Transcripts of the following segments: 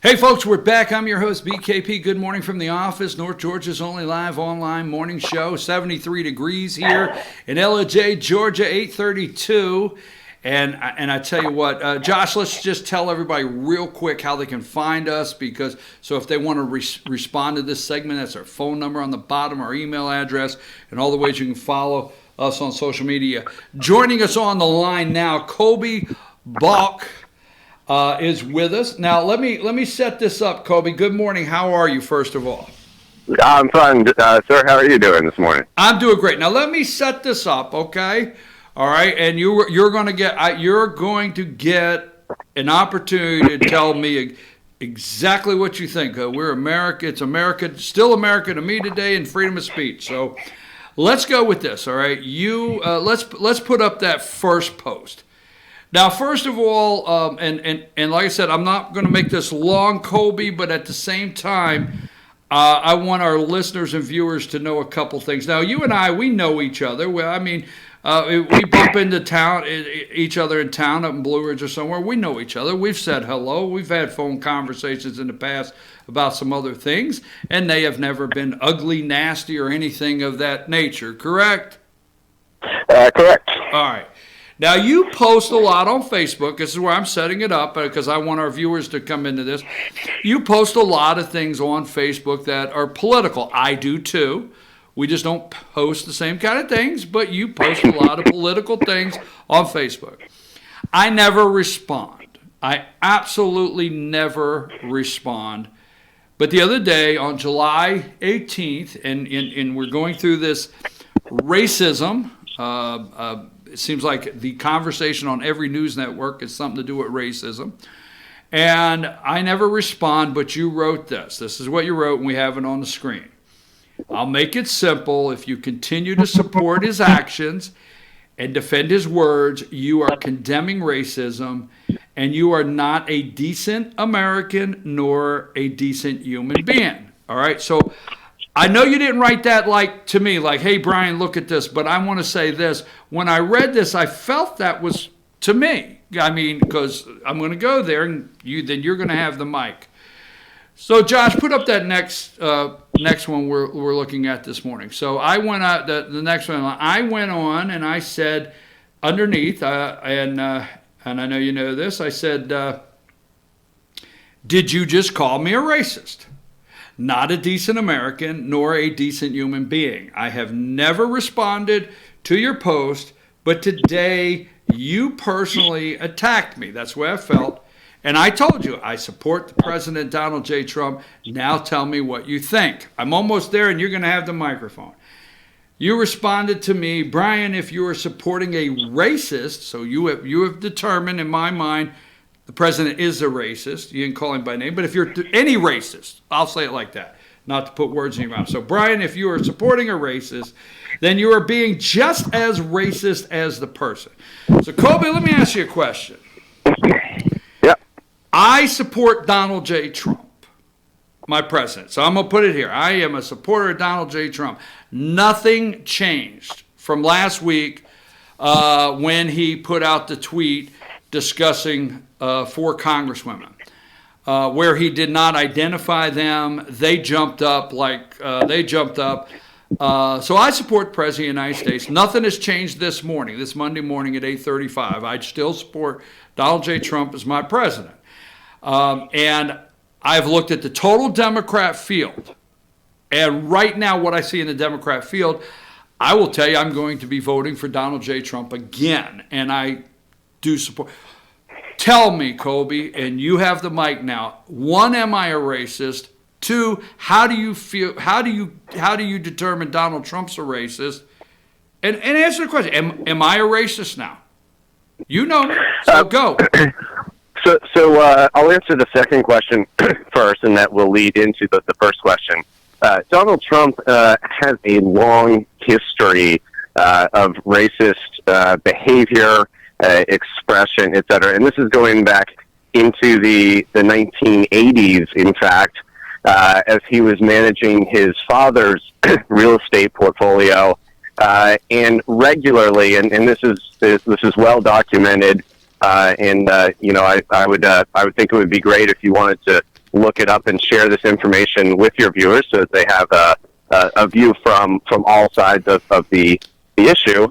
Hey folks, we're back. I'm your host, BKP. Good morning from the office. North Georgia's only live online morning show. 73 degrees here in LJ, Georgia, 8:32. And I tell you what, Josh, let's just tell everybody real quick how they can find us, because so if they want to respond to this segment, that's our phone number on the bottom, our email address, and all the ways you can follow us on social media. Joining us on the line now, Kobe Balk is with us. Now, let me set this up, Kobe. Good morning. How are you, first of all? I'm fine, sir. How are you doing this morning? I'm doing great. Now, let me set this up, okay? All right, and you're going to get an opportunity to tell me exactly what you think. We're America. It's America, still America to me today, and freedom of speech. So, let's go with this. All right, let's put up that first post. Now, first of all, and like I said, I'm not going to make this long, Kobe, but at the same time, I want our listeners and viewers to know a couple things. Now, you and I, we know each other. Well, I mean, we bump into each other in town, up in Blue Ridge or somewhere. We know each other. We've said hello. We've had phone conversations in the past about some other things, and they have never been ugly, nasty, or anything of that nature. Correct? Correct. All right. Now, you post a lot on Facebook. This is where I'm setting it up because I want our viewers to come into this. You post a lot of things on Facebook that are political. I do too. We just don't post the same kind of things, but you post a lot of political things on Facebook. I never respond. I absolutely never respond. But the other day, on July 18th, and we're going through this racism, it seems like the conversation on every news network is something to do with racism. And I never respond, but you wrote this. This is what you wrote, and we have it on the screen. I'll make it simple. If you continue to support his actions and defend his words, you are condemning racism, and you are not a decent American nor a decent human being. All right? So I know you didn't write that like to me, like, hey, Brian, look at this. But I want to say this. When I read this, I felt that was to me. I mean, because I'm going to go there, and then you're going to have the mic. So, Josh, put up that next one we're looking at this morning. So I went out, the next one, I went on and I said underneath, and I know you know this, I said, did you just call me a racist? Not a decent American, nor a decent human being. I have never responded to your post, but today you personally attacked me. That's the way I felt. And I told you, I support the President Donald J. Trump. Now tell me what you think. I'm almost there, and you're going to have the microphone. You responded to me, Brian, if you are supporting a racist, so you have determined in my mind the president is a racist. You didn't call him by name, but if you're any racist, I'll say it like that, not to put words in your mouth. So, Brian, if you are supporting a racist, then you are being just as racist as the person. So, Kobe, let me ask you a question. Yep. I support Donald J. Trump, my president. So I'm going to put it here. I am a supporter of Donald J. Trump. Nothing changed from last week when he put out the tweet discussing 4 congresswomen, where he did not identify them. They jumped up So I support the President of the United States. Nothing has changed this Monday morning at 8:35. I still support Donald J. Trump as my president. And I've looked at the total Democrat field. And right now, what I see in the Democrat field, I will tell you I'm going to be voting for Donald J. Trump again. And I do support. Tell me, Kobe, and you have the mic now. 1, am I a racist? 2, how do you feel? How do you determine Donald Trump's a racist? And answer the question. Am I a racist now? You know me, so go. So I'll answer the second question first, and that will lead into the first question. Donald Trump has a long history of racist behavior, expression, et cetera. And this is going back into the 1980s, in fact, as he was managing his father's real estate portfolio, and regularly, and this is well documented. I would think it would be great if you wanted to look it up and share this information with your viewers so that they have a view from all sides of the issue.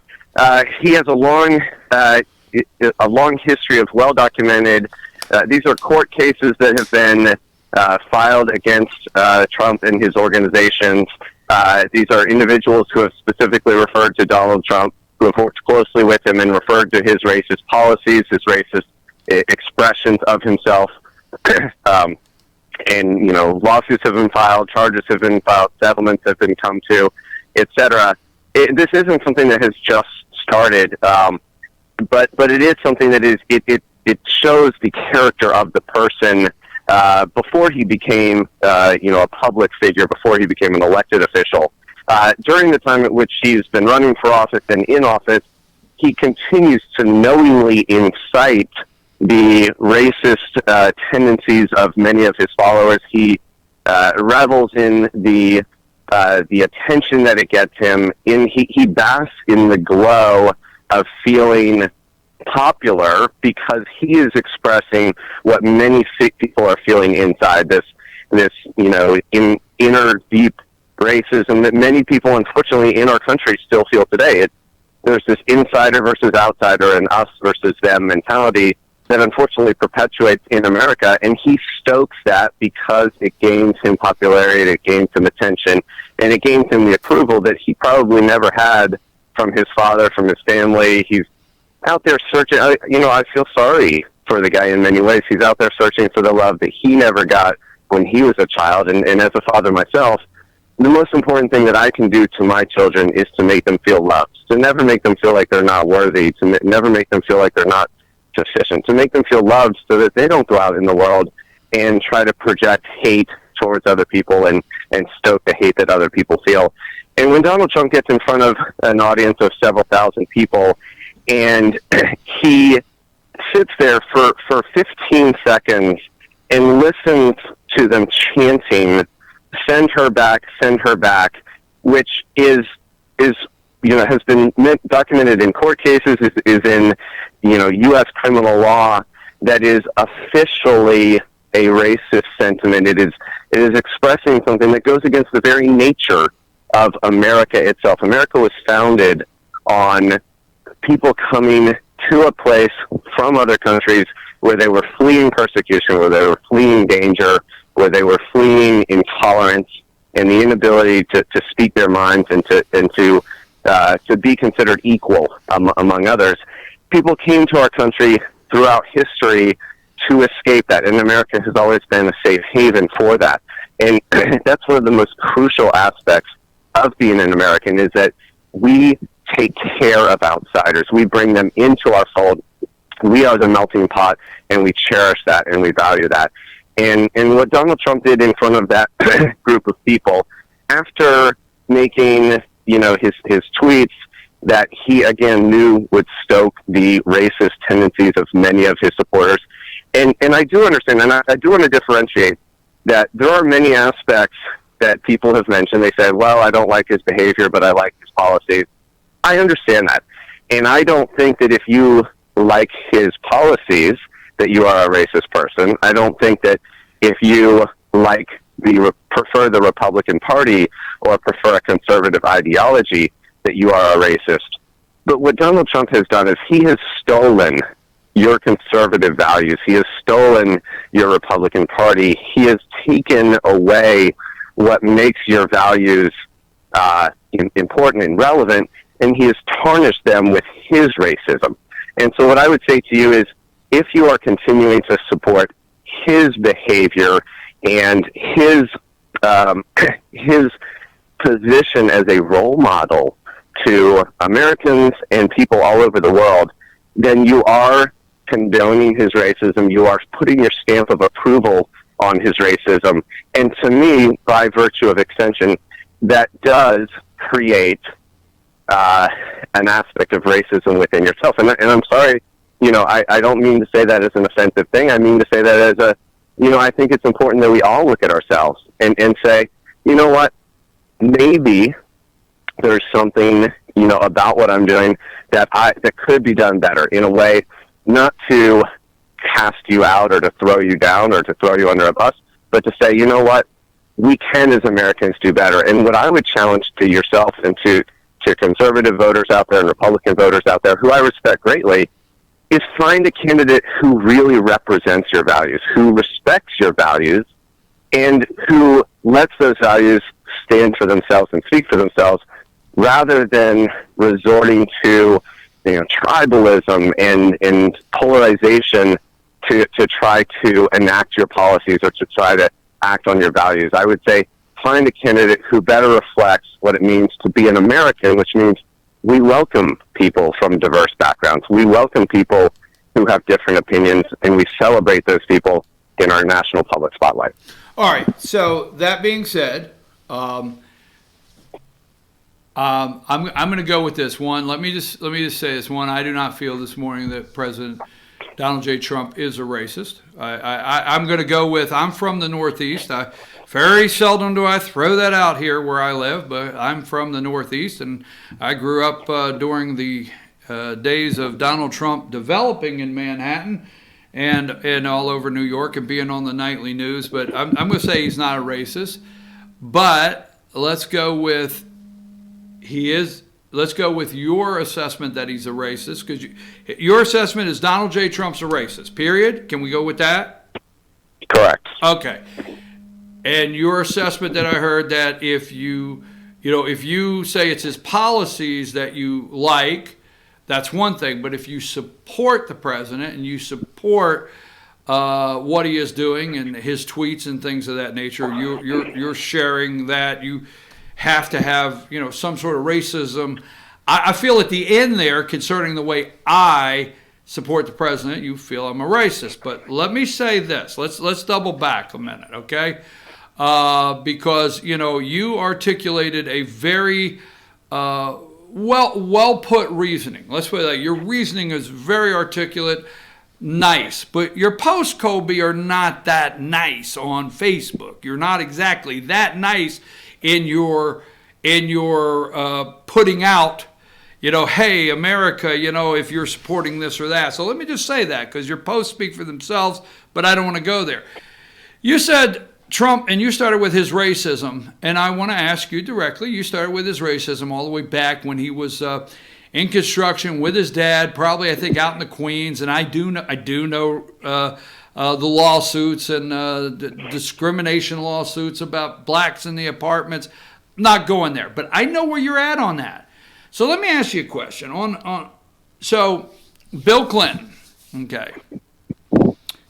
He has a long history of well-documented. These are court cases that have been filed against Trump and his organizations. These are individuals who have specifically referred to Donald Trump, who have worked closely with him and referred to his racist policies, his racist expressions of himself. And, lawsuits have been filed, charges have been filed, settlements have been come to, etc. This isn't something that has just started, but it is something that it shows the character of the person before he became, a public figure, before he became an elected official. During the time at which he's been running for office and in office, he continues to knowingly incite the racist tendencies of many of his followers. He revels in the attention that it gets him. He basks in the glow of feeling popular because he is expressing what many people are feeling inside, this inner deep racism that many people, unfortunately, in our country still feel today. There's this insider versus outsider and us versus them mentality that unfortunately perpetuates in America, and he stokes that because it gains him popularity, it gains him attention, and it gains him the approval that he probably never had from his father, from his family. He's out there searching. I feel sorry for the guy in many ways. He's out there searching for the love that he never got when he was a child, and as a father myself, the most important thing that I can do to my children is to make them feel loved, to never make them feel like they're not worthy, to never make them feel like they're not sufficient, to make them feel loved so that they don't go out in the world and try to project hate towards other people and stoke the hate that other people feel. And when Donald Trump gets in front of an audience of several thousand people and he sits there for 15 seconds and listens to them chanting, send her back, which is has been documented in court cases, is in, U.S. criminal law, that is officially a racist sentiment. It is expressing something that goes against the very nature of America itself. America was founded on people coming to a place from other countries where they were fleeing persecution, where they were fleeing danger, where they were fleeing intolerance and the inability to speak their minds and to be considered equal among others. People came to our country throughout history to escape that, and America has always been a safe haven for that. And that's one of the most crucial aspects of being an American, is that we take care of outsiders. We bring them into our fold. We are the melting pot, and we cherish that, and we value that. And what Donald Trump did in front of that group of people, after making his tweets that he again knew would stoke the racist tendencies of many of his supporters, and I do understand, and I do want to differentiate that there are many aspects that people have mentioned. They said, well, I don't like his behavior, but I like his policies. I understand that, and I don't think that if you like his policies that you are a racist person. I don't think that if you prefer the Republican Party or prefer a conservative ideology that you are a racist. But what Donald Trump has done is he has stolen your conservative values. He has stolen your Republican Party. He has taken away what makes your values important and relevant, and he has tarnished them with his racism. And so what I would say to you is, if you are continuing to support his behavior and his position as a role model to Americans and people all over the world, then you are condoning his racism. You are putting your stamp of approval on his racism. And to me, by virtue of extension, that does create an aspect of racism within yourself. And I'm sorry, I don't mean to say that as an offensive thing. I mean to say that as I think it's important that we all look at ourselves and say, you know what, maybe there's something, about what I'm doing that could be done better, in a way not to cast you out or to throw you down or to throw you under a bus, but to say, you know what, we can as Americans do better. And what I would challenge to yourself and to conservative voters out there and Republican voters out there, who I respect greatly, is find a candidate who really represents your values, who respects your values, and who lets those values stand for themselves and speak for themselves, rather than resorting to tribalism and polarization to try to enact your policies or to try to act on your values. I would say find a candidate who better reflects what it means to be an American, which means we welcome people from diverse backgrounds. We welcome people who have different opinions, and we celebrate those people in our national public spotlight. All right. So that being said, I'm going to go with this one. Let me just say this one. I do not feel this morning that President Donald J. Trump is a racist. I'm going to go with, I'm from the Northeast. Very seldom do I throw that out here where I live, but I'm from the Northeast, and I grew up during the days of Donald Trump developing in Manhattan and all over New York and being on the nightly news. But I'm going to say he's not a racist. But let's go with Let's go with your assessment that he's a racist, because your assessment is Donald J. Trump's a racist, period. Can we go with that? Correct. Okay. And your assessment that I heard, that if you say it's his policies that you like, that's one thing. But if you support the president and you support what he is doing and his tweets and things of that nature, you're sharing that you have to have some sort of racism. I feel at the end there, concerning the way I support the president, you feel I'm a racist. But let me say this. Let's double back a minute, okay? Because you articulated a very well put reasoning. Let's put it like, your reasoning is very articulate, nice, but your posts, Colby, are not that nice on Facebook. You're not exactly that nice in your putting out, hey, America, if you're supporting this or that. So let me just say that, because your posts speak for themselves, but I don't want to go there. You said Trump, and you started with his racism, and I want to ask you directly. You started with his racism all the way back when he was in construction with his dad, probably, I think, out in the Queens, and I do know the lawsuits and discrimination lawsuits about blacks in the apartments. I'm not going there, but I know where you're at on that. So let me ask you a question. So Bill Clinton, okay.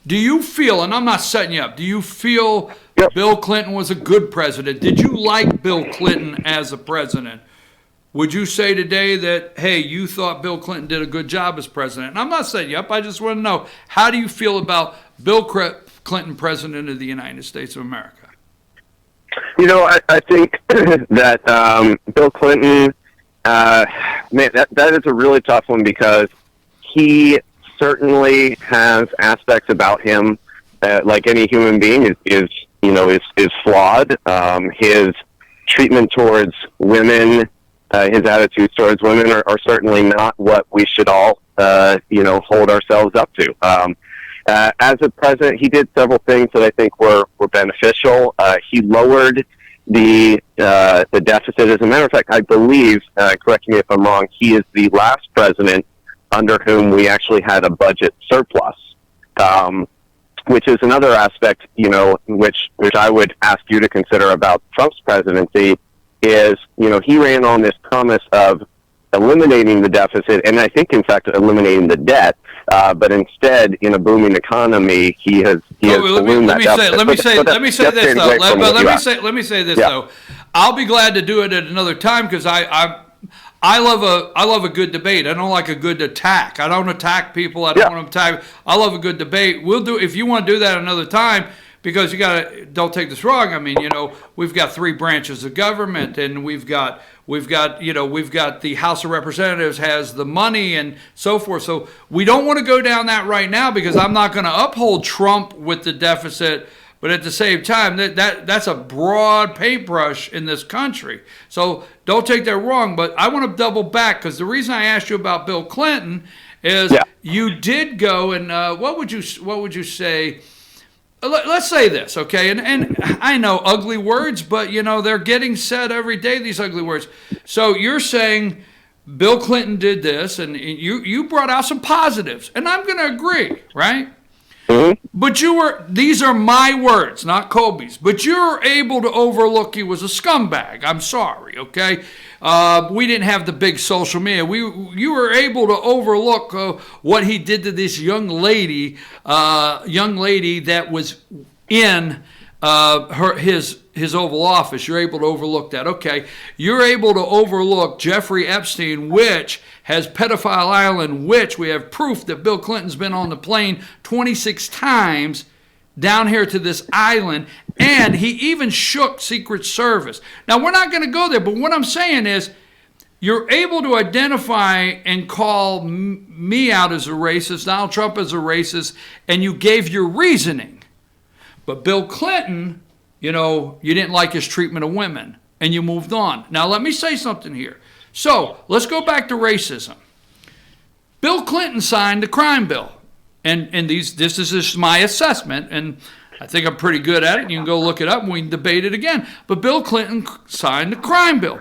Do you feel, and I'm not setting you up, do you feel Bill Clinton was a good president? Did you like Bill Clinton as a president? Would you say today that, hey, you thought Bill Clinton did a good job as president? And I'm not setting you up. I just want to know, how do you feel about Bill Clinton, president of the United States of America? I think that Bill Clinton, man, that is a really tough one, because he certainly has aspects about him like any human being is flawed. His treatment towards women, his attitudes towards women are certainly not what we should all hold ourselves up to. As a president, he did several things that I think were beneficial. He lowered the deficit. As a matter of fact, I believe, correct me if I'm wrong, he is the last president under whom we actually had a budget surplus, which is another aspect, which I would ask you to consider about Trump's presidency, is, he ran on this promise of eliminating the deficit, and I think, in fact, eliminating the debt, but instead, in a booming economy, he has ballooned that deficit. Let me say this though. I'll be glad to do it at another time, because I love a good debate. I don't like a good attack. I don't attack people. I don't want to attack. I love a good debate. We'll do, if you want to do that another time, because don't take this wrong. I mean, we've got three branches of government, and we've got the House of Representatives has the money and so forth. So we don't want to go down that right now, because I'm not going to uphold Trump with the deficit. But at the same time, that's a broad paintbrush in this country. So don't take that wrong. But I want to double back, because the reason I asked you about Bill Clinton is you did go and what would you say? let's say this, okay? And I know ugly words, but, they're getting said every day, these ugly words. So you're saying Bill Clinton did this, and you brought out some positives, and I'm going to agree, right? Mm-hmm. But these are my words, not Colby's. But you were able to overlook he was a scumbag. I'm sorry, okay? We didn't have the big social media. You were able to overlook what he did to this young lady that was in his Oval Office. You're able to overlook that. Okay, you're able to overlook Jeffrey Epstein, which has Pedophile Island, which we have proof that Bill Clinton's been on the plane 26 times down here to this island, and he even shook Secret Service. Now, we're not going to go there, but what I'm saying is you're able to identify and call me out as a racist, Donald Trump as a racist, and you gave your reasoning. But Bill Clinton, you didn't like his treatment of women, and you moved on. Now, let me say something here. So, let's go back to racism. Bill Clinton signed the crime bill. And this is just my assessment, and I think I'm pretty good at it. You can go look it up, and we can debate it again. But Bill Clinton signed the crime bill.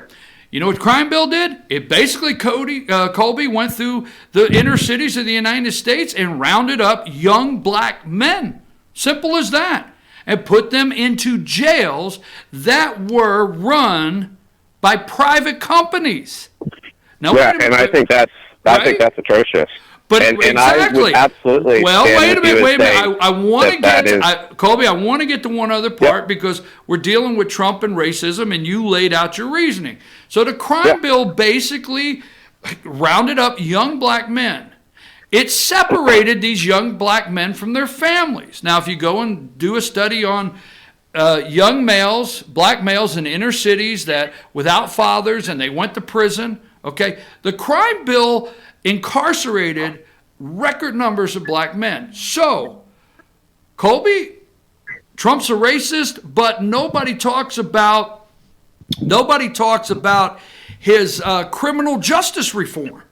You know what the crime bill did? It basically, Colby went through the inner cities of the United States and rounded up young black men. Simple as that. And put them into jails that were run by private companies. Now, yeah, and I think that's atrocious. But and exactly. I would absolutely. Well, wait a minute. I want to get Colby. I want to get to one other part because we're dealing with Trump and racism, and you laid out your reasoning. So the crime bill basically rounded up young black men. It separated these young black men from their families. Now, if you go and do a study on young males, black males in inner cities that without fathers and they went to prison, okay, the crime bill incarcerated record numbers of black men. So, Colby, Trump's a racist, but nobody talks about his criminal justice reform.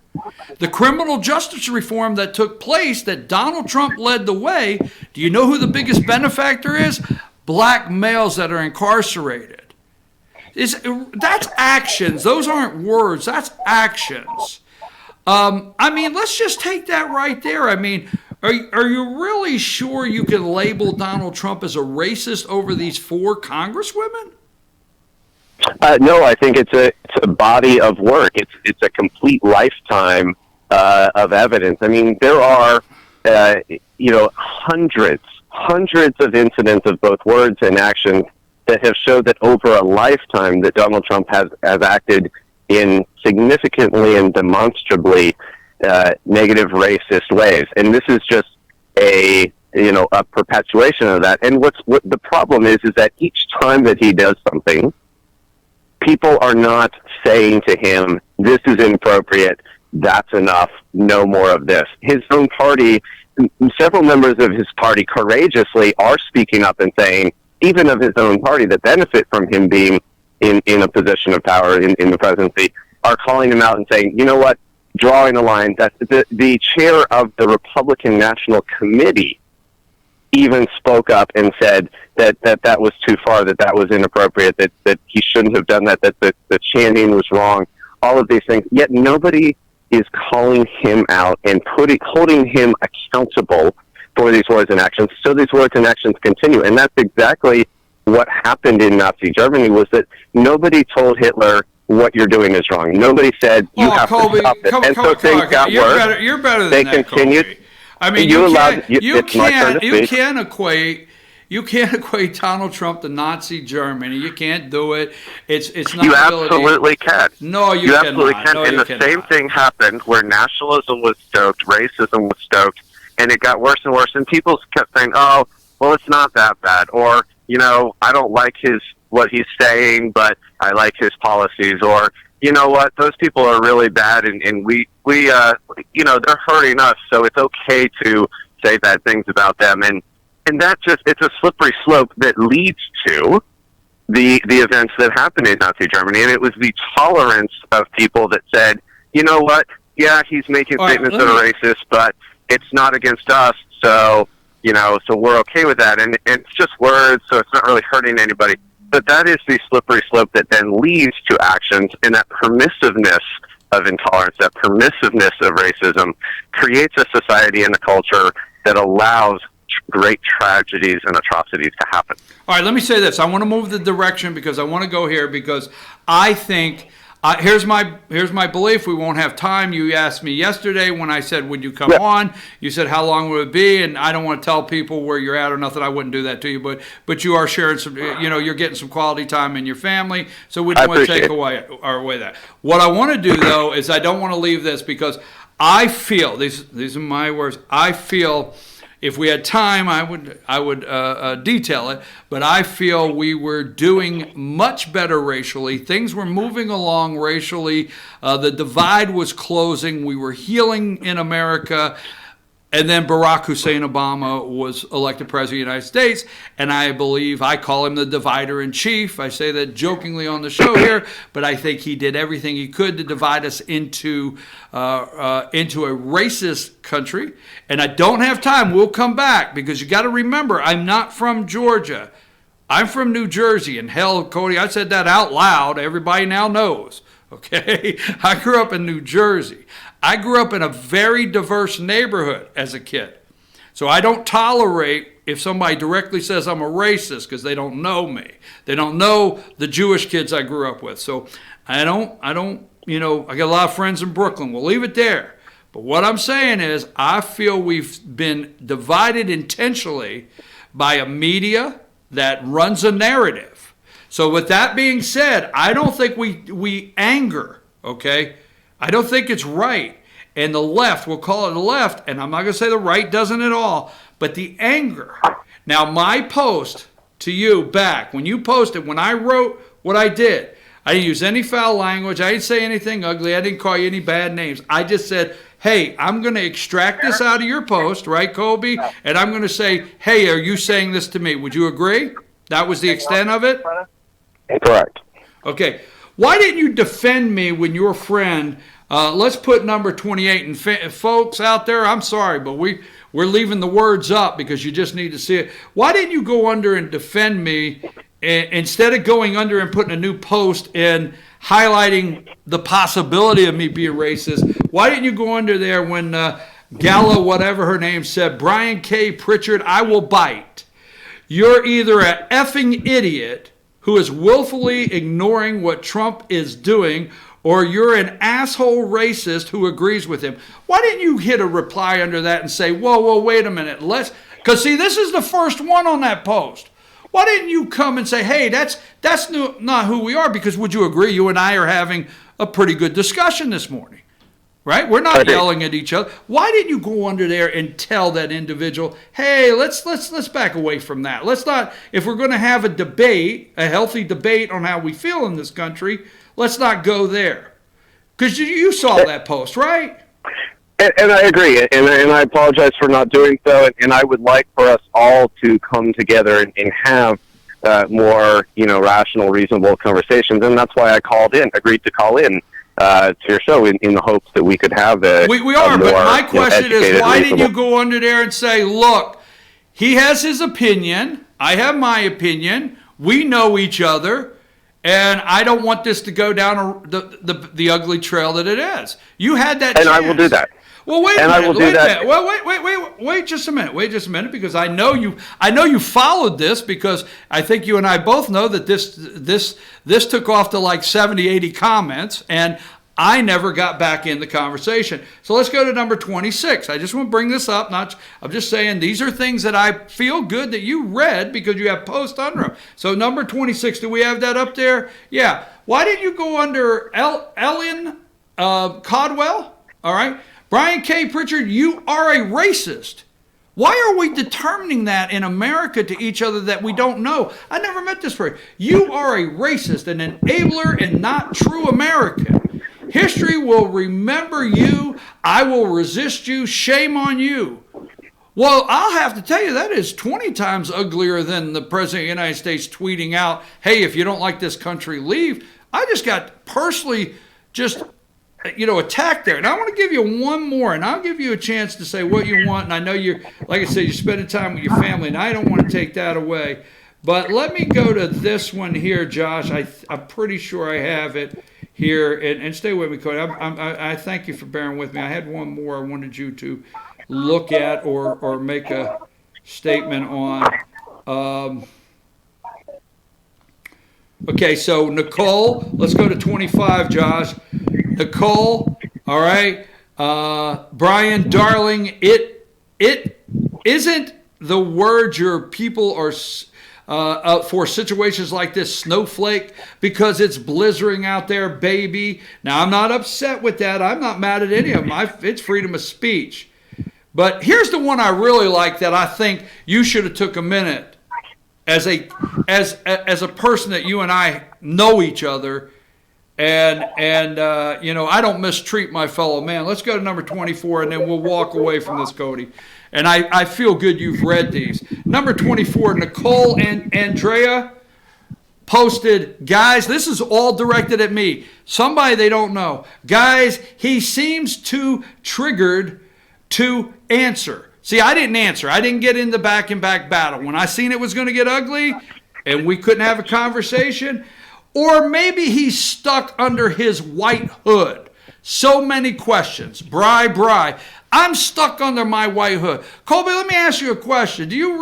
The criminal justice reform that took place, that Donald Trump led the way, do you know who the biggest benefactor is? Black males that are incarcerated. That's actions. Those aren't words. That's actions. Let's just take that right there. Are you really sure you can label Donald Trump as a racist over these 4 congresswomen? No, I think it's a body of work. It's a complete lifetime of evidence. There are hundreds of incidents of both words and actions that have showed that over a lifetime that Donald Trump has acted in significantly and demonstrably negative racist ways. And this is just a perpetuation of that. And what the problem is that each time that he does something, people are not saying to him, this is inappropriate, that's enough, no more of this. His own party, several members of his party courageously are speaking up and saying, even of his own party that benefit from him being in a position of power in the presidency, are calling him out and saying, you know what, drawing a line. That the chair of the Republican National Committee even spoke up and said that was too far, that was inappropriate, that he shouldn't have done that the chanting was wrong, all of these things. Yet nobody is calling him out and holding him accountable for these words and actions. So these words and actions continue. And that's exactly what happened in Nazi Germany, was that nobody told Hitler, what you're doing is wrong. Nobody said, you have to stop it. And so things got worse. You're better than they that, continued. Colby. You can't equate Donald Trump to Nazi Germany. You can't do it. It's not. You absolutely can. No, you cannot. Absolutely can. No, and the same thing happened where nationalism was stoked, racism was stoked, and it got worse and worse. And people kept saying, "Oh, well, it's not that bad," or I don't like what he's saying, but I like his policies, or you know what, those people are really bad, and we they're hurting us, so it's okay to say bad things about them, and that it's a slippery slope that leads to the events that happened in Nazi Germany. And it was the tolerance of people that said, you know what, yeah, he's making statements that are racist, but it's not against us, so so we're okay with that. And it's just words, so it's not really hurting anybody. But that is the slippery slope that then leads to actions, and that permissiveness of intolerance, that permissiveness of racism creates a society and a culture that allows great tragedies and atrocities to happen. All right, let me say this. I want to move the direction because I want to go here because I think here's my belief. We won't have time. You asked me yesterday when I said, would you come on? You said, how long would it be? And I don't want to tell people where you're at or nothing. I wouldn't do that to you. But you are sharing some, you're getting some quality time in your family. So we don't want to take away that. What I want to do, though, is I don't want to leave this because I feel, these are my words, I feel if we had time, I would detail it, but I feel we were doing much better racially. Things were moving along racially. The divide was closing. We were healing in America. And then Barack Hussein Obama was elected president of the United States, and I believe I call him the divider in chief. I say that jokingly on the show here, but I think he did everything he could to divide us into a racist country. And I don't have time. We'll come back because you got to remember, I'm not from Georgia. I'm from New Jersey. And hell, Cody, I said that out loud. Everybody now knows. Okay, I grew up in New Jersey. I grew up in a very diverse neighborhood as a kid. So I don't tolerate if somebody directly says I'm a racist because they don't know me. They don't know the Jewish kids I grew up with. So I don't, I got a lot of friends in Brooklyn. We'll leave it there. But what I'm saying is I feel we've been divided intentionally by a media that runs a narrative. So with that being said, I don't think we anger, okay? I don't think it's right. And the left, we'll call it the left, and I'm not going to say the right doesn't at all, but the anger. Now, my post to you back, when you posted, when I wrote what I did, I didn't use any foul language. I didn't say anything ugly. I didn't call you any bad names. I just said, hey, I'm going to extract this out of your post, right, Colby? And I'm going to say, hey, are you saying this to me? Would you agree? That was the extent of it? Correct. Okay. Why didn't you defend me when your friend, let's put number 28, and folks out there, I'm sorry, but we're leaving the words up because you just need to see it. Why didn't you go under and defend me instead of going under and putting a new post and highlighting the possibility of me being racist? Why didn't you go under there when Gala, whatever her name, said, Brian K. Pritchard, I will bite. You're either an effing idiot who is willfully ignoring what Trump is doing, or you're an asshole racist who agrees with him. Why didn't you hit a reply under that and say, whoa, wait a minute, because see, this is the first one on that post. Why didn't you come and say, hey, that's not who we are? Because would you agree, you and I are having a pretty good discussion this morning, right? We're not yelling at each other. Why didn't you go under there and tell that individual, hey, let's back away from that. Let's not, if we're going to have a debate, a healthy debate on how we feel in this country, let's not go there. Because you saw that post, right? And I agree, and I apologize for not doing so, and I would like for us all to come together and have more, rational, reasonable conversations, and that's why I agreed to call in to your show in the hopes that we could have we are, but my question is, why didn't you go under there and say, look, he has his opinion, I have my opinion, we know each other, and I don't want this to go down the ugly trail that it is. You had that chance. And I will do that. Well, wait a minute. Well, wait just a minute. Wait just a minute, because I know you followed this, because I think you and I both know that this took off to like 70, 80 comments, and I never got back in the conversation. So let's go to number 26. I just want to bring this up. I'm just saying these are things that I feel good that you read because you have posts under them. So number 26, do we have that up there? Yeah. Why didn't you go under Ellen Caldwell? All right. Brian K. Pritchard, you are a racist. Why are we determining that in America to each other that we don't know? I never met this person. You are a racist, an enabler, and not true American. History will remember you. I will resist you. Shame on you. Well, I'll have to tell you, that is 20 times uglier than the President of the United States tweeting out, hey, if you don't like this country, leave. I just got personally just attack there. And I want to give you one more, and I'll give you a chance to say what you want. And I know you're, like I said, you're spending time with your family, and I don't want to take that away. But let me go to this one here, Josh. I'm pretty sure I have it here. And stay with me, Cody. I thank you for bearing with me. I had one more I wanted you to look at or make a statement on. Okay, so Nicole, let's go to 25, Josh. Nicole, all right. Brian, darling, it isn't the word your people are for situations like this, snowflake, because it's blizzarding out there, baby. Now, I'm not upset with that. I'm not mad at any of them. It's freedom of speech. But here's the one I really like that I think you should have took a minute as a person that you and I know each other, and I don't mistreat my fellow man. Let's go to number 24, and then we'll walk away from this, Cody. And I feel good you've read these. Number 24, Nicole and Andrea posted, guys, this is all directed at me. Somebody they don't know. Guys, he seems too triggered to answer. See, I didn't answer. I didn't get in the back-and-back battle. When I seen it was going to get ugly and we couldn't have a conversation, or maybe he's stuck under his white hood. So many questions. Bri. I'm stuck under my white hood. Colby, let me ask you a question. Do you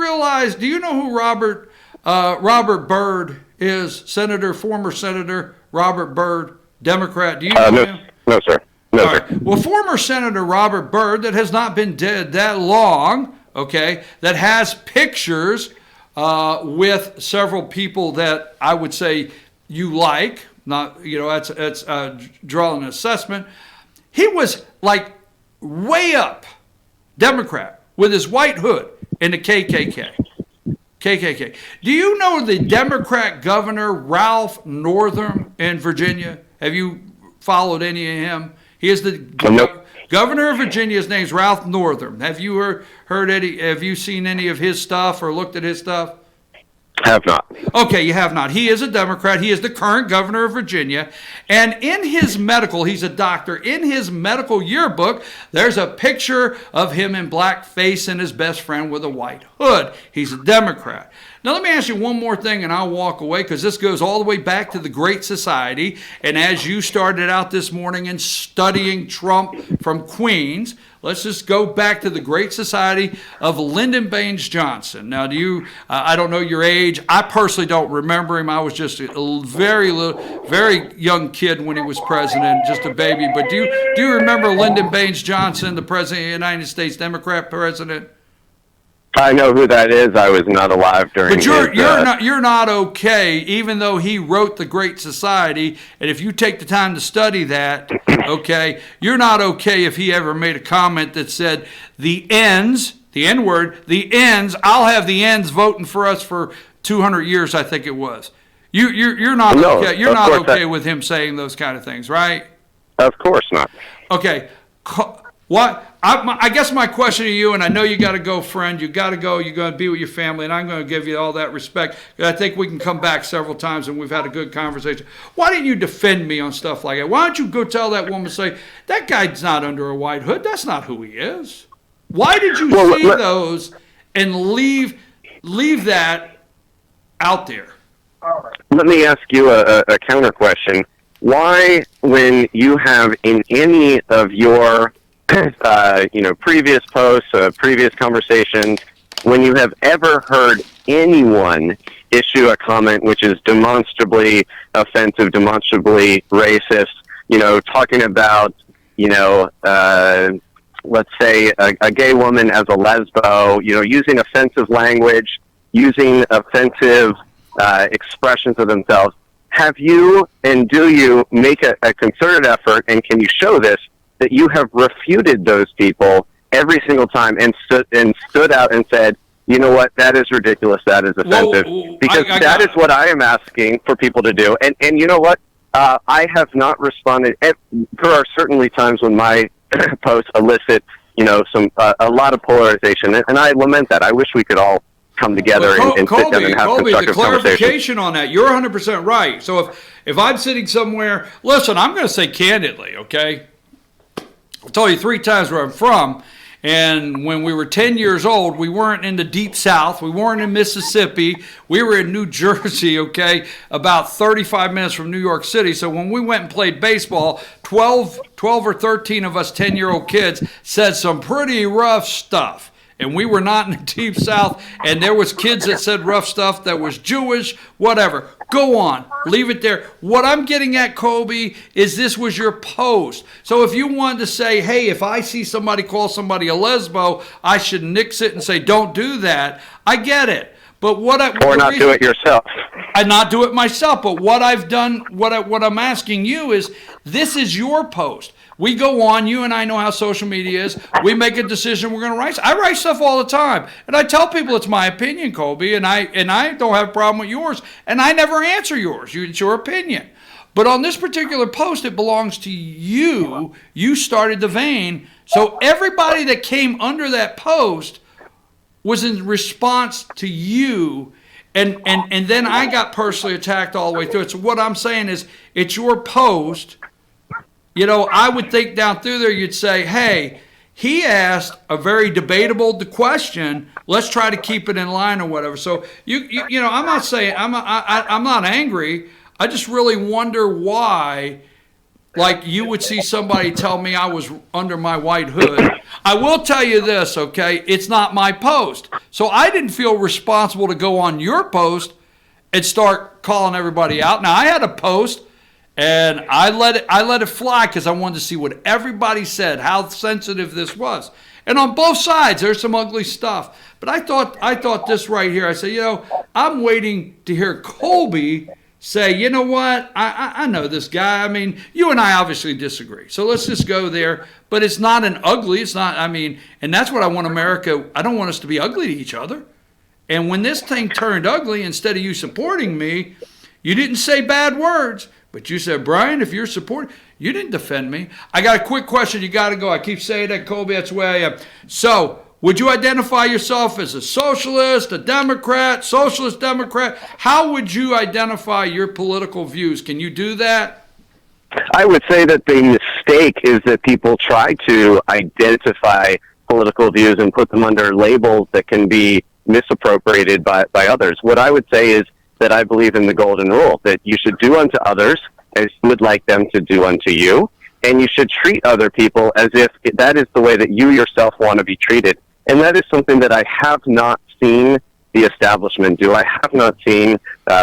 know who Robert Byrd is? Former Senator Robert Byrd, Democrat. Do you know him? No, sir. No, sir. Right. Well, former Senator Robert Byrd, that has not been dead that long, okay, that has pictures with several people that I would say you like, not, that's drawing an assessment. He was like way up Democrat with his white hood in the KKK. Do you know the Democrat governor, Ralph Northam in Virginia? Have you followed any of him? He is the governor of Virginia. His name's Ralph Northam. Have you heard any? Have you seen any of his stuff or looked at his stuff? Have not. Okay, you have not. He is a Democrat. He is the current governor of Virginia. And in his medical, he's a doctor. In his medical yearbook, there's a picture of him in blackface and his best friend with a white hood. He's a Democrat. Now, let me ask you one more thing, and I'll walk away, because this goes all the way back to the Great Society. And as you started out this morning in studying Trump from Queens, let's just go back to the Great Society of Lyndon Baines Johnson. Now, I don't know your age. I personally don't remember him. I was just a very young kid when he was president, just a baby. But do you remember Lyndon Baines Johnson, the president of the United States, Democrat president? I know who that is. I was not alive during. But you're not okay, even though he wrote the Great Society. And if you take the time to study that, okay, you're not okay if he ever made a comment that said the ends, the N word, the ends. I'll have the ends voting for us for 200 years. I think it was. You're not okay. You're not okay with him saying those kind of things, right? Of course not. Okay. What? I guess my question to you, and I know you got to go, friend. You got to go. You're going to be with your family, and I'm going to give you all that respect. I think we can come back several times, and we've had a good conversation. Why didn't you defend me on stuff like that? Why don't you go tell that woman, say, that guy's not under a white hood. That's not who he is. Why did you see those and leave that out there? Let me ask you a counter question. Why, when you have in any of your previous posts, previous conversations, when you have ever heard anyone issue a comment which is demonstrably offensive, demonstrably racist, talking about, let's say a gay woman as a lesbo, using offensive language, using offensive expressions of themselves, have you and do you make a concerted effort, and can you show this, that you have refuted those people every single time and stood out and said, you know what, that is ridiculous, that is offensive? Because that is what I am asking for people to do. And you know what? I have not responded. There are certainly times when my posts elicit, a lot of polarization, and I lament that. I wish we could all come together and sit down and have Colby, the constructive conversations. clarification on that, you're 100% right. So if I'm sitting somewhere, listen, I'm going to say candidly, okay? I'll tell you 3 times where I'm from. And when we were 10 years old, we weren't in the deep south. We weren't in Mississippi. We were in New Jersey, okay, about 35 minutes from New York City. So when we went and played baseball, 12 or 13 of us 10-year-old kids said some pretty rough stuff. And we were not in the deep south, and there was kids that said rough stuff that was Jewish, whatever. Go on. Leave it there. What I'm getting at, Colby, is this was your post. So if you wanted to say, hey, if I see somebody call somebody a lesbo, I should nix it and say, don't do that, I get it. But or not do it yourself. I not do it myself. But what I've done, what I'm asking you is, this is your post. We go on, you and I know how social media is. We make a decision we're going to write. I write stuff all the time. And I tell people it's my opinion, Colby, and I don't have a problem with yours. And I never answer yours. It's your opinion. But on this particular post, it belongs to you. You started the vein. So everybody that came under that post was in response to you. And then I got personally attacked all the way through it. So what I'm saying is, it's your post. You know, I would think down through there you'd say, hey, he asked a very debatable question. Let's try to keep it in line or whatever. So, you know, I'm not saying, I'm not angry. I just really wonder why, like, you would see somebody tell me I was under my white hood. I will tell you this, okay? It's not my post. So I didn't feel responsible to go on your post and start calling everybody out. Now, I had a post. And I let it fly because I wanted to see what everybody said, how sensitive this was. And on both sides, there's some ugly stuff. But I thought this right here. I said, you know, I'm waiting to hear Colby say, you know what, I know this guy. I mean, you and I obviously disagree. So let's just go there. But it's not an ugly. It's not, I mean, and that's what I want America. I don't want us to be ugly to each other. And when this thing turned ugly, instead of you supporting me, you didn't say bad words. But you said, Brian, if you're supporting, you didn't defend me. I got a quick question. You got to go. I keep saying that, Colby. That's the way I am. So, would you identify yourself as a socialist, a Democrat, socialist Democrat? How would you identify your political views? Can you do that? I would say that the mistake is that people try to identify political views and put them under labels that can be misappropriated by others. What I would say is, that I believe in the golden rule, that you should do unto others as you would like them to do unto you, and you should treat other people as if that is the way that you yourself want to be treated. And that is something that I have not seen the establishment do. I have not seen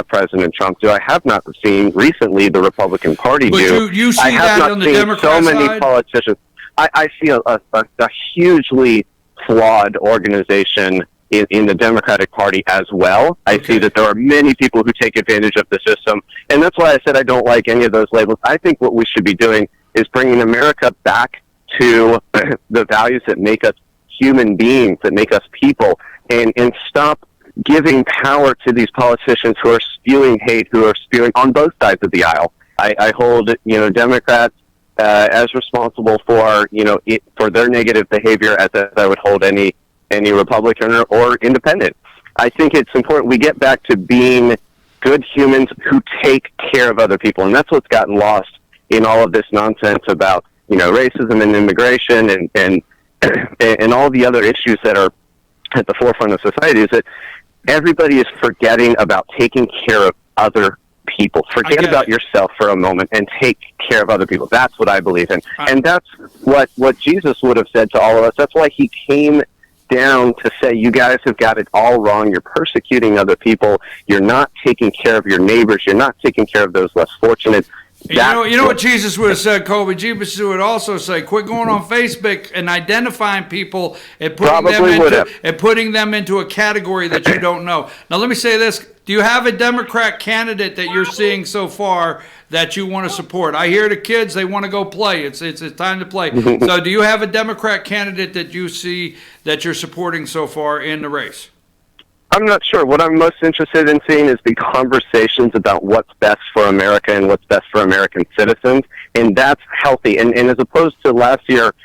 President Trump do. I have not seen recently the Republican Party do. But you see I have that not on the seen Democrat so many side? politicians. I see a hugely flawed organization in the Democratic Party as well. I see that there are many people who take advantage of the system, and that's why I said I don't like any of those labels. I think what we should be doing is bringing America back to the values that make us human beings, that make us people, and stop giving power to these politicians who are spewing hate, who are spewing on both sides of the aisle. I hold, you know, Democrats as responsible for, you know, for their negative behavior as I would hold any Republican or independent. I think it's important we get back to being good humans who take care of other people, and that's what's gotten lost in all of this nonsense about, you know, racism and immigration and all the other issues that are at the forefront of society. Is that everybody is forgetting about taking care of other people. Forget about yourself for a moment and take care of other people. That's what I believe in, and that's what Jesus would have said to all of us. That's why he came down to say, you guys have got it all wrong. You're persecuting other people. You're not taking care of your neighbors. You're not taking care of those less fortunate. You know what Jesus would have said, Colby? Jesus would also say, quit going on Facebook and identifying people and putting them into a category that you don't know. Now, let me say this. Do you have a Democrat candidate that you're seeing so far that you want to support? I hear the kids, they want to go play. It's time to play. So do you have a Democrat candidate that you see that you're supporting so far in the race? I'm not sure. What I'm most interested in seeing is the conversations about what's best for America and what's best for American citizens, and that's healthy. And as opposed to last year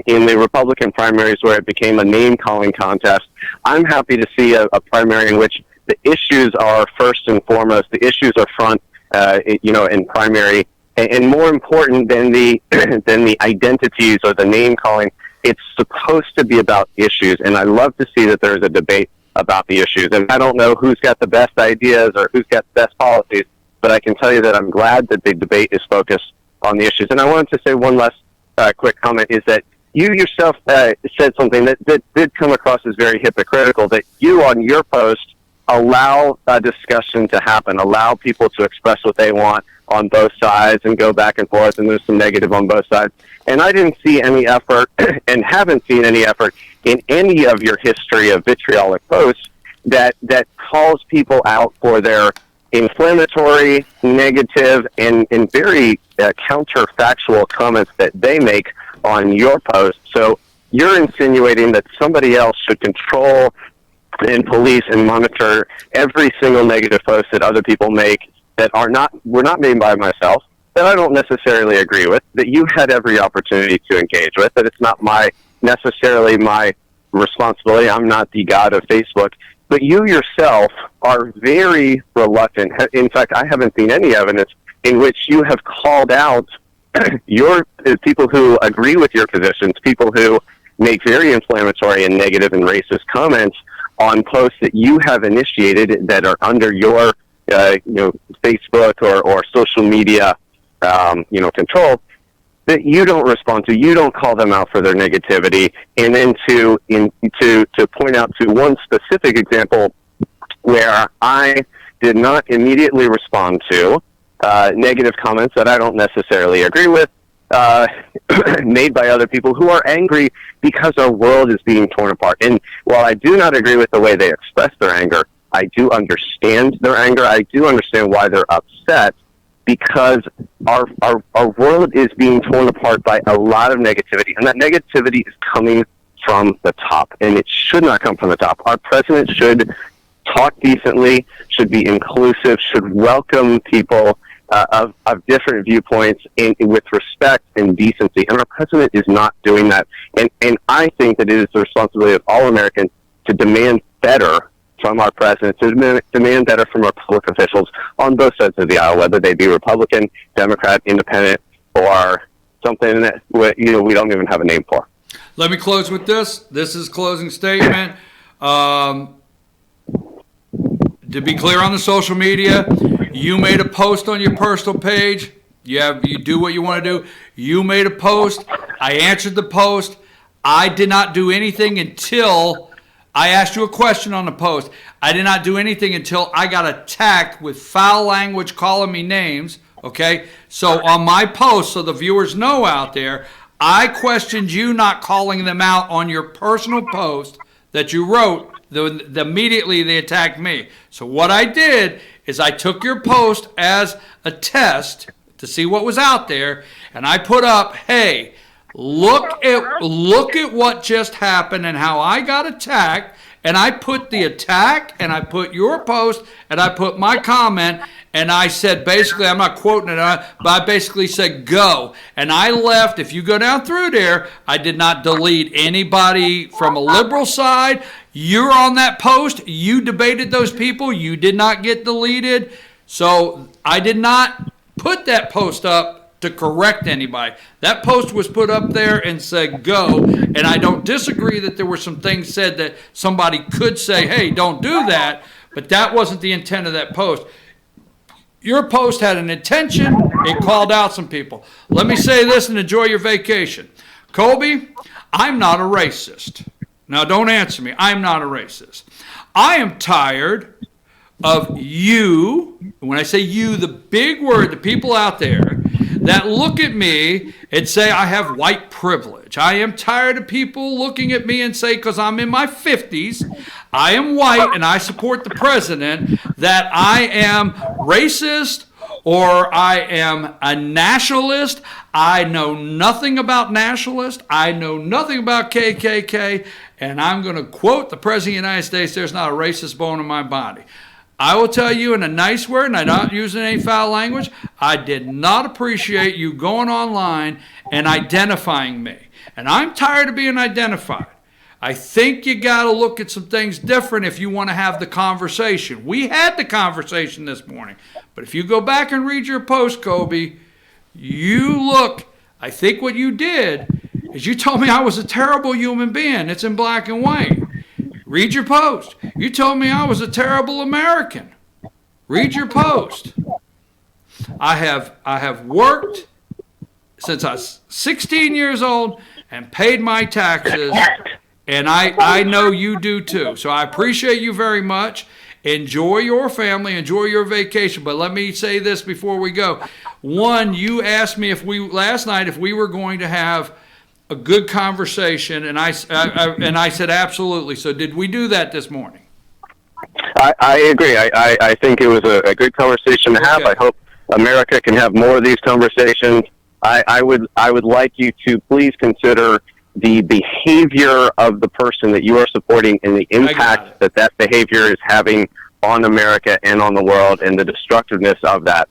in the Republican primaries where it became a name-calling contest, I'm happy to see a primary in which the issues are first and foremost. The issues are front, in primary, and more important than the than the identities or the name calling. It's supposed to be about issues, and I love to see that there's a debate about the issues. And I don't know who's got the best ideas or who's got the best policies, but I can tell you that I'm glad that the debate is focused on the issues. And I wanted to say one last quick comment is that you yourself said something that did come across as very hypocritical, that you on your post allow a discussion to happen, allow people to express what they want on both sides and go back and forth, and there's some negative on both sides. And I didn't see any effort and haven't seen any effort in any of your history of vitriolic posts that calls people out for their inflammatory, negative, and very counterfactual comments that they make on your post. So you're insinuating that somebody else should control and police and monitor every single negative post that other people make that were not made by myself, that I don't necessarily agree with, that you had every opportunity to engage with, that it's not necessarily my responsibility. I'm not the god of Facebook. But you yourself are very reluctant. In fact, I haven't seen any evidence in which you have called out your people who agree with your positions, people who make very inflammatory and negative and racist comments on posts that you have initiated that are under your Facebook or social media control, that you don't respond to. You don't call them out for their negativity. And then to point out to one specific example where I did not immediately respond to negative comments that I don't necessarily agree with, made by other people who are angry because our world is being torn apart. And while I do not agree with the way they express their anger, I do understand their anger. I do understand why they're upset, because our world is being torn apart by a lot of negativity, and that negativity is coming from the top, and it should not come from the top. Our president should talk decently, should be inclusive, should welcome people of different viewpoints with respect and decency, and our president is not doing that. And I think that it is the responsibility of all Americans to demand better from our president, to demand better from our public officials on both sides of the aisle, whether they be Republican, Democrat, Independent, or something that we don't even have a name for. Let me close with this. This is closing statement. To be clear on the social media, you made a post on your personal page. You do what you want to do. You made a post. I answered the post. I did not do anything until I asked you a question on the post. I did not do anything until I got attacked with foul language, calling me names, okay? So on my post, so the viewers know out there, I questioned you not calling them out on your personal post that you wrote. Immediately they attacked me. So what I did is I took your post as a test to see what was out there, and I put up, hey, look at what just happened and how I got attacked. And I put the attack, and I put your post, and I put my comment, and I said, basically, I'm not quoting it, but I basically said, go. And I left. If you go down through there, I did not delete anybody from a liberal side. You're on that post. You debated those people. You did not get deleted. So I did not put that post up to correct anybody. That post was put up there and said go, and I don't disagree that there were some things said that somebody could say, hey, don't do that, but that wasn't the intent of that post. Your post had an intention. It called out some people. Let me say this and enjoy your vacation. Colby, I'm not a racist. Now, don't answer me. I'm not a racist. I am tired of you, when I say you, the big word, the people out there that look at me and say I have white privilege. I am tired of people looking at me and say, because I'm in my 50s, I am white and I support the president, that I am racist or I am a nationalist. I know nothing about nationalist. I know nothing about KKK. And I'm going to quote the President of the United States, there's not a racist bone in my body. I will tell you in a nice word, and I'm not using any foul language, I did not appreciate you going online and identifying me. And I'm tired of being identified. I think you got to look at some things different if you want to have the conversation. We had the conversation this morning. But if you go back and read your post, Kobe, I think what you did is you told me I was a terrible human being. It's in black and white. Read your post. You told me I was a terrible American. Read your post. I have worked since I was 16 years old and paid my taxes, and I know you do too. So I appreciate you very much. Enjoy your family, enjoy your vacation. But let me say this before we go. One, you asked me last night if we were going to have a good conversation, and I said absolutely. So did we do that this morning? I agree. I think it was a good conversation to have. I hope America can have more of these conversations. I would like you to please consider the behavior of the person that you are supporting and the impact that behavior is having on America and on the world, and the destructiveness of that.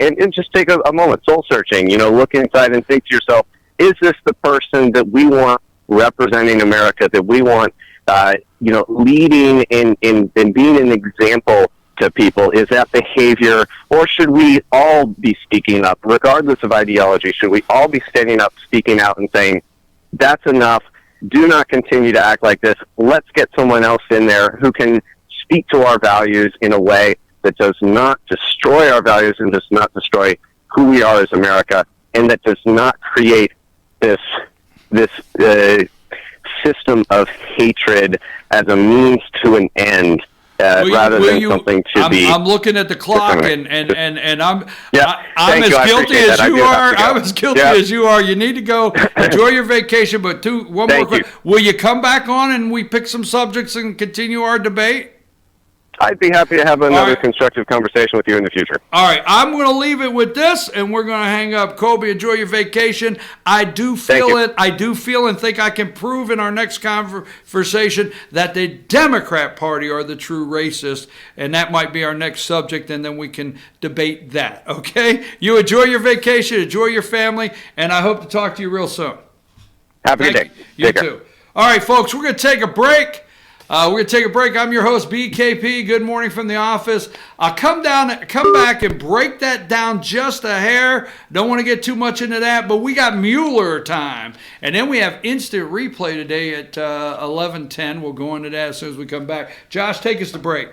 And just take a moment, soul searching. Look inside and think to yourself: is this the person that we want representing America? That we want, leading and being an example to people? Is that behavior, or should we all be speaking up, regardless of ideology? Should we all be standing up, speaking out, and saying, that's enough, do not continue to act like this, let's get someone else in there who can speak to our values in a way that does not destroy our values and does not destroy who we are as America, and that does not create this system of hatred as a means to an end, rather than something to be. I'm looking at the clock, and I'm I'm as guilty as you are. I'm as guilty as you are. You need to go enjoy your vacation. But one more question: will you come back on and we pick some subjects and continue our debate? I'd be happy to have another constructive conversation with you in the future. All right, I'm going to leave it with this, and we're going to hang up. Kobe, enjoy your vacation. I do feel it. I do feel and think I can prove in our next conversation that the Democrat Party are the true racists, and that might be our next subject, and then we can debate that, okay? You enjoy your vacation, enjoy your family, and I hope to talk to you real soon. Have a good day. You too. All right, folks, we're going to take a break. We're going to take a break. I'm your host, BKP. Good morning from the office. I'll come back and break that down just a hair. Don't want to get too much into that, but we got Mueller time. And then we have instant replay today at 11:10. We'll go into that as soon as we come back. Josh, take us to break.